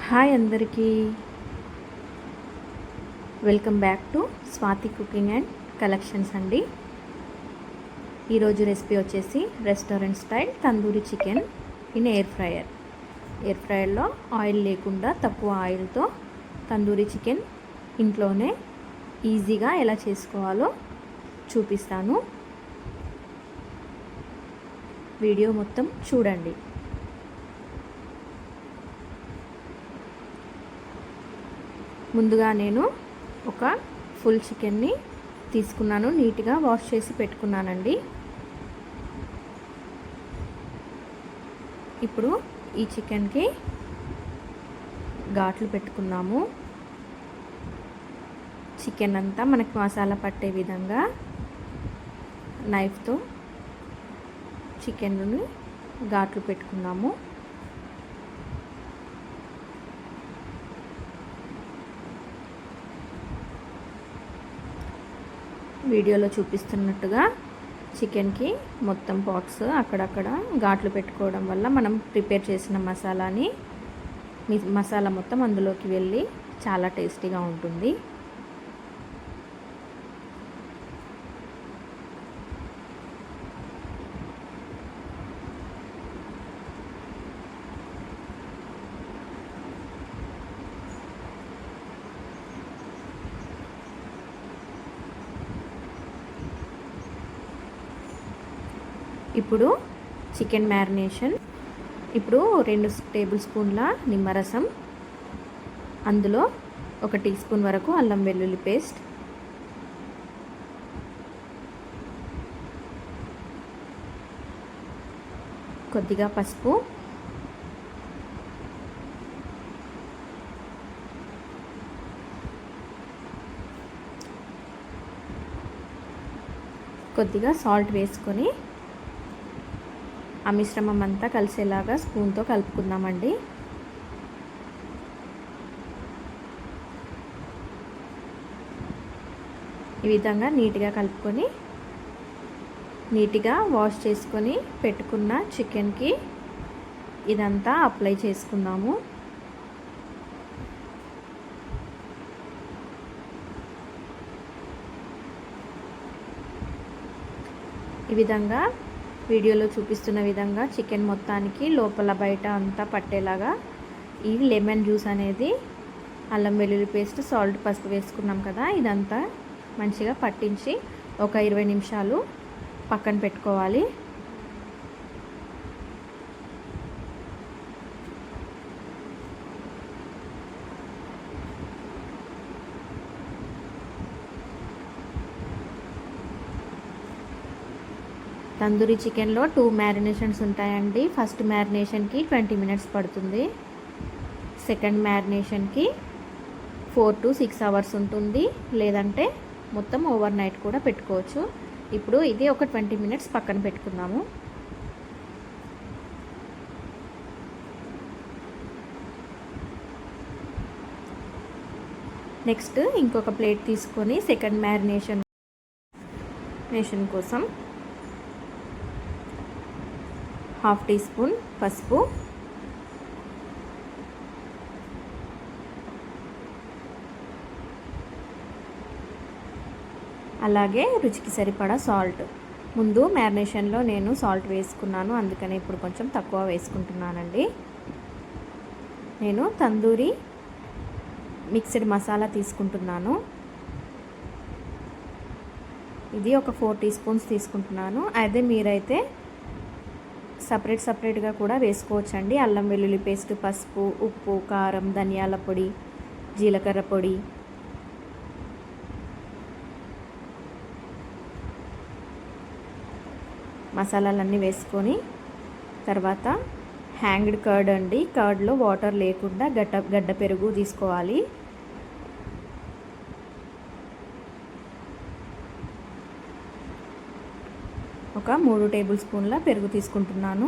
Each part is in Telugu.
హాయ్ అందరికీ, welcome back to Swathi cooking and collections అండి. ఈరోజు రెసిపీ వచ్చేసి restaurant style tandoori chicken in air fryer. Air ఫ్రైయర్లో ఆయిల్ లేకుండా తక్కువ ఆయిల్తో తందూరి చికెన్ ఇంట్లోనే ఈజీగా ఎలా చేసుకోవాలో చూపిస్తాను. వీడియో మొత్తం చూడండి. ముందుగా నేను ఒక ఫుల్ చికెన్ని తీసుకున్నాను, నీట్గా వాష్ చేసి పెట్టుకున్నానండి. ఇప్పుడు ఈ చికెన్కి ఘాట్లు పెట్టుకున్నాము. చికెన్ అంతా మనకి మసాలా పట్టే విధంగా నైఫ్తో చికెన్ని ఘాట్లు పెట్టుకున్నాము. వీడియోలో చూపిస్తున్నట్టుగా చికెన్కి మొత్తం పార్ట్స్ అక్కడక్కడ ఘాట్లు పెట్టుకోవడం వల్ల మనం ప్రిపేర్ చేసిన మసాలా మొత్తం అందులోకి వెళ్ళి చాలా టేస్టీగా ఉంటుంది. ఇప్పుడు చికెన్ మ్యారినేషన్. ఇప్పుడు 2 టేబుల్ స్పూన్ల నిమ్మరసం, అందులో 1 టీ స్పూన్ వరకు అల్లం వెల్లుల్లి పేస్ట్, కొద్దిగా పసుపు, కొద్దిగా సాల్ట్ వేసుకొని ఆ మిశ్రమం అంతా కలిసేలాగా స్పూన్తో కలుపుకుందామండి. ఈ విధంగా నీట్గా కలుపుకొని నీట్గా వాష్ చేసుకొని పెట్టుకున్న చికెన్కి ఇదంతా అప్లై చేసుకుందాము. ఈ విధంగా వీడియోలో చూపిస్తున్న విధంగా చికెన్ మొత్తానికి లోపల బయట అంతా పట్టేలాగా ఈ లెమన్ జ్యూస్ అనేది, అల్లం వెల్లుల్లి పేస్ట్, సాల్ట్, పసుపు వేసుకున్నాం కదా, ఇదంతా మంచిగా పట్టించి ఒక 20 నిమిషాలు పక్కన పెట్టుకోవాలి. తందూరి చికెన్లో 2 మ్యారినేషన్స్ ఉంటాయండి. ఫస్ట్ మ్యారినేషన్కి 20 మినిట్స్ పడుతుంది. సెకండ్ మ్యారినేషన్కి 4 to 6 అవర్స్ ఉంటుంది, లేదంటే మొత్తం ఓవర్ నైట్ కూడా పెట్టుకోవచ్చు. ఇప్పుడు ఇది ఒక 20 మినిట్స్ పక్కన పెట్టుకుందాము. నెక్స్ట్ ఇంకొక ప్లేట్ తీసుకొని సెకండ్ మ్యారినేషన్ కోసం 1/2 టీ స్పూన్ పసుపు, అలాగే రుచికి సరిపడా సాల్ట్. ముందు మ్యారినేషన్లో నేను సాల్ట్ వేసుకున్నాను, అందుకని ఇప్పుడు కొంచెం తక్కువ వేసుకుంటున్నానండి. నేను తందూరి మిక్స్డ్ మసాలా తీసుకుంటున్నాను. ఇది ఒక 4 టీ స్పూన్స్ తీసుకుంటున్నాను. అదే మీరైతే సపరేట్గా కూడా వేసుకోవచ్చండి. అల్లం వెల్లుల్లి పేస్ట్, పసుపు, ఉప్పు, కారం, ధనియాల పొడి, జీలకర్ర పొడి, మసాలాలన్నీ వేసుకొని తర్వాత హ్యాంగ్డ్ కర్డ్ అండి. కర్డ్లో వాటర్ లేకుండా గడ్డ పెరుగు తీసుకోవాలి. ఒక 3 టేబుల్ స్పూన్ల పెరుగు తీసుకుంటున్నాను.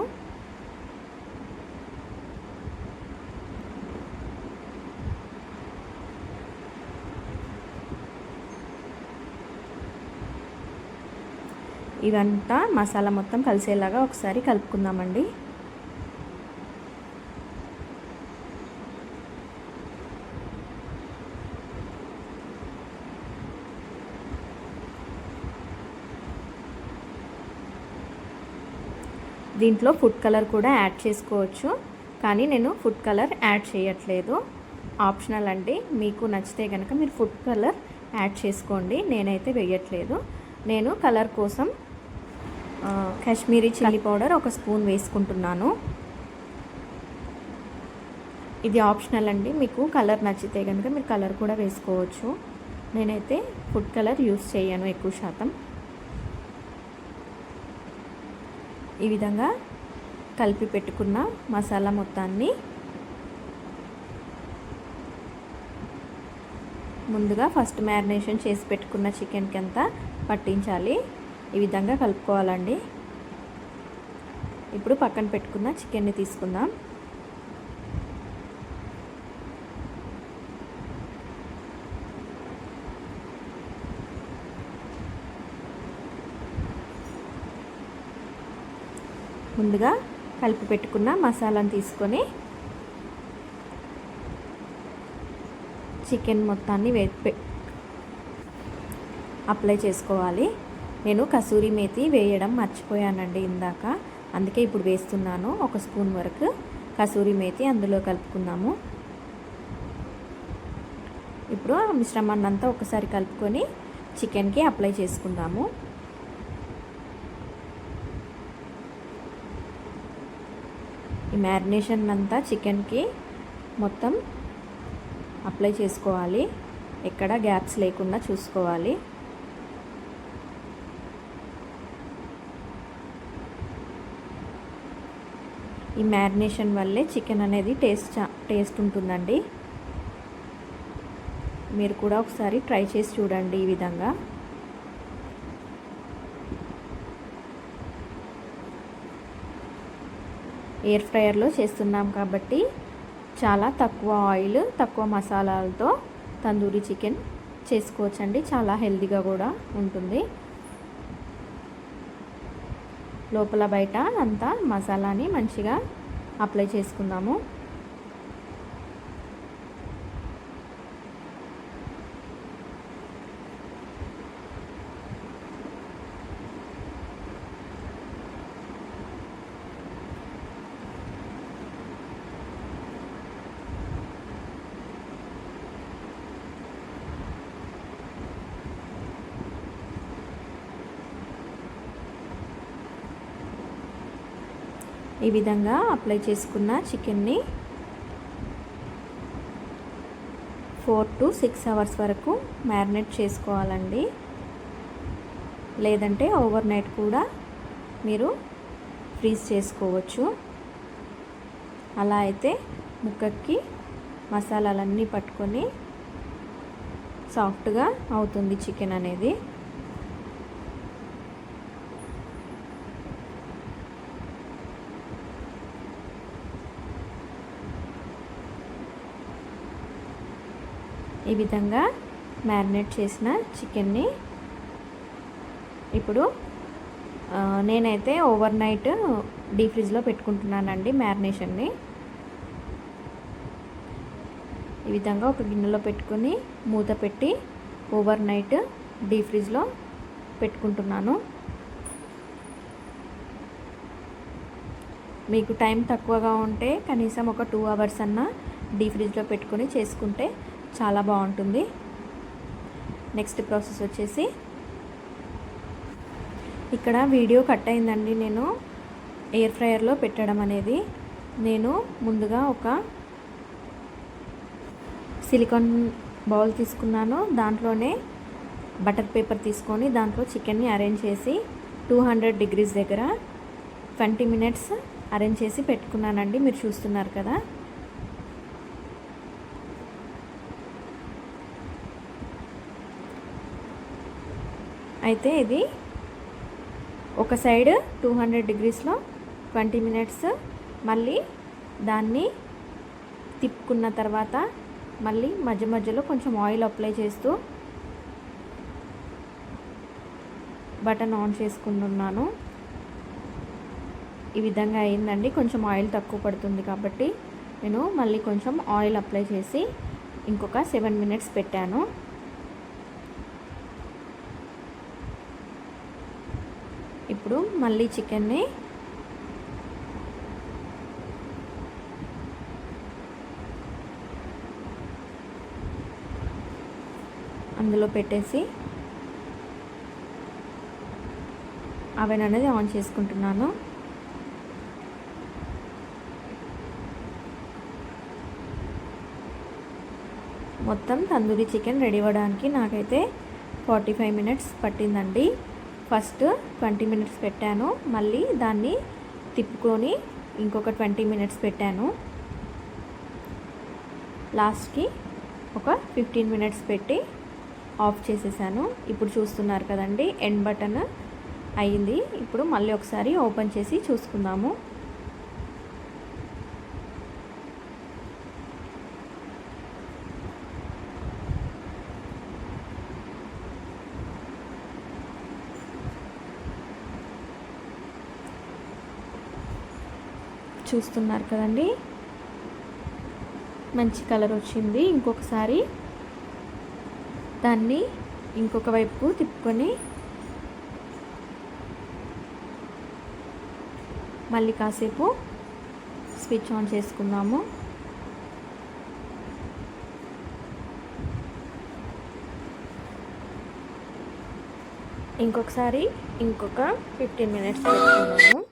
ఇవంతా మసాలా మొత్తం కలిసేలాగా ఒకసారి కలుపుకుందామండి. దీంట్లో ఫుడ్ కలర్ కూడా యాడ్ చేసుకోవచ్చు, కానీ నేను ఫుడ్ కలర్ యాడ్ చేయట్లేదు. ఆప్షనల్ అండి, మీకు నచ్చితే కనుక మీరు ఫుడ్ కలర్ యాడ్ చేసుకోండి. నేనైతే వేయట్లేదు. నేను కలర్ కోసం కాశ్మీరీ చిల్లీ పౌడర్ 1 స్పూన్ వేసుకుంటున్నాను. ఇది ఆప్షనల్ అండి, మీకు కలర్ నచ్చితే కనుక మీరు కలర్ కూడా వేసుకోవచ్చు. నేనైతే ఫుడ్ కలర్ యూస్ చేయను ఎక్కువ శాతం. ఈ విధంగా కలిపి పెట్టుకున్న మసాలా మొత్తాన్ని ముందుగా ఫస్ట్ మ్యారినేషన్ చేసి పెట్టుకున్న చికెన్కి అంతా పట్టించాలి. ఈ విధంగా కలుపుకోవాలండి. ఇప్పుడు పక్కన పెట్టుకున్న చికెన్ని తీసుకుందాం. ముందుగా కలిపి పెట్టుకున్న మసాలాను తీసుకొని చికెన్ మొత్తాన్ని అప్లై చేసుకోవాలి. నేను కసూరి మేతి వేయడం మర్చిపోయానండి ఇందాక, అందుకే ఇప్పుడు వేస్తున్నాను. 1 స్పూన్ వరకు కసూరి మేతి అందులో కలుపుకుందాము. ఇప్పుడు ఆ మిశ్రమాన్ని అంతా ఒకసారి కలుపుకొని చికెన్కి అప్లై చేసుకుందాము. ఈ మ్యారినేషన్ అంతా చికెన్కి మొత్తం అప్లై చేసుకోవాలి. ఎక్కడ గ్యాప్స్ లేకుండా చూసుకోవాలి. ఈ మ్యారినేషన్ వల్లే చికెన్ అనేది టేస్ట్ ఉంటుందండి. మీరు కూడా ఒకసారి ట్రై చేసి చూడండి. ఈ విధంగా ఎయిర్ ఫ్రైయర్లో చేస్తున్నాం కాబట్టి చాలా తక్కువ ఆయిల్, తక్కువ మసాలాలతో తందూరి చికెన్ చేసుకోవచ్చండి. చాలా హెల్తీగా కూడా ఉంటుంది. లోపల బయట అంతా మసాలాని మంచిగా అప్లై చేసుకుందాము. ఈ విధంగా అప్లై చేసుకున్న చికెన్ని 4 to 6 అవర్స్ వరకు మ్యారినేట్ చేసుకోవాలండి. లేదంటే ఓవర్ నైట్ కూడా మీరు ఫ్రీజ్ చేసుకోవచ్చు. అలా అయితే ముక్కకి మసాలాలన్నీ పట్టుకొని సాఫ్ట్గా అవుతుంది చికెన్ అనేది. ఈ విధంగా మ్యారినేట్ చేసిన చికెన్ని ఇప్పుడు నేనైతే ఓవర్ నైట్ డీప్ ఫ్రిడ్జ్లో పెట్టుకుంటున్నానండి మ్యారినేషన్ని. ఈ విధంగా ఒక గిన్నెలో పెట్టుకొని మూత పెట్టి ఓవర్ నైట్ డీప్ ఫ్రిడ్జ్లో పెట్టుకుంటున్నాను. మీకు టైం తక్కువగా ఉంటే కనీసం ఒక 2 అవర్స్ అన్నా డీప్ ఫ్రిడ్జ్లో పెట్టుకొని చేసుకుంటే చాలా బాగుంటుంది. నెక్స్ట్ ప్రాసెస్ వచ్చేసి ఇక్కడ వీడియో కట్ అయిందండి. నేను ఎయిర్ ఫ్రైయర్లో పెట్టడం అనేది నేను ముందుగా ఒక సిలికాన్ బౌల్ తీసుకున్నాను. దాంట్లోనే బటర్ పేపర్ తీసుకొని దాంట్లో చికెన్ని అరేంజ్ చేసి 200 degrees దగ్గర 20 minutes అరేంజ్ చేసి పెట్టుకున్నానండి. మీరు చూస్తున్నారు కదా. అయితే ఇది ఒక సైడ్ 200 degreesలో 20 minutes మళ్ళీ దాన్ని తిప్పుకున్న తర్వాత మళ్ళీ మధ్య మధ్యలో కొంచెం ఆయిల్ అప్లై చేస్తూ బటన్ ఆన్ చేసుకుంటున్నాను. ఈ విధంగా అయిందండి. కొంచెం ఆయిల్ తక్కువ పడుతుంది కాబట్టి నేను మళ్ళీ కొంచెం ఆయిల్ అప్లై చేసి ఇంకొక 7 minutes పెట్టాను. ఇప్పుడు మళ్ళీ చికెన్ని అందులో పెట్టేసి అవెన్ అనేది ఆన్ చేసుకుంటున్నాను. మొత్తం తందూరి చికెన్ రెడీ అవ్వడానికి నాకైతే 45 మినిట్స్ పట్టిందండి. ఫస్ట్ 20 మినిట్స్ పెట్టాను, మళ్ళీ దాన్ని తిప్పుకొని ఇంకొక 20 మినిట్స్ పెట్టాను. లాస్ట్కి ఒక 15 మినిట్స్ పెట్టి ఆఫ్ చేసేసాను. ఇప్పుడు చూస్తున్నారు కదండి, ఎండ్ బటన్ అయ్యింది. ఇప్పుడు మళ్ళీ ఒకసారి ఓపెన్ చేసి చూసుకుందాము. చూస్తున్నారు కదండి, మంచి కలర్ వచ్చింది. ఇంకొకసారి దాన్ని ఇంకొక వైపుకు తిప్పుకొని మళ్ళీ కాసేపు స్విచ్ ఆన్ చేసుకుందాము. ఇంకొకసారి ఇంకొక 15 మినిట్స్ పెట్టుకుందాము.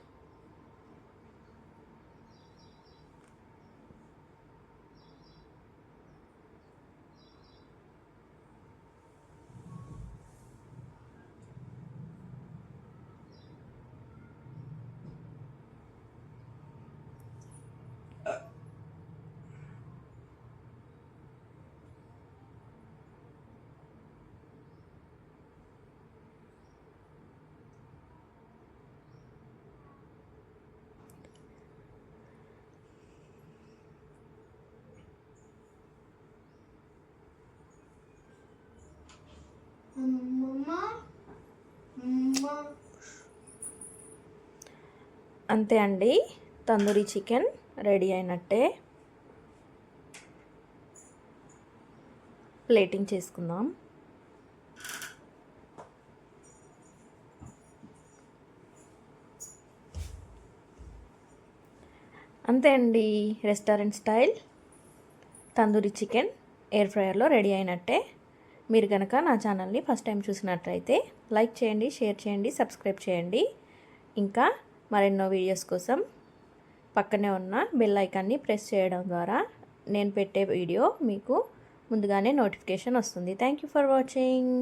అంతే అండి, తందూరి చికెన్ రెడీ అయినట్టే. ప్లేటింగ్ చేసుకుందాం. అంతే అండి, restaurant style tandoori chicken air ఫ్రైయర్లో రెడీ అయినట్టే. మీరు కనుక నా ఛానల్ని ఫస్ట్ టైం చూసినట్లయితే లైక్ చేయండి, షేర్ చేయండి, సబ్స్క్రైబ్ చేయండి. ఇంకా మరెన్నో వీడియోస్ కోసం పక్కనే ఉన్న బెల్ ఐకాన్ని ప్రెస్ చేయడం ద్వారా నేను పెట్టే వీడియో మీకు ముందుగానే నోటిఫికేషన్ వస్తుంది. Thank you for watching.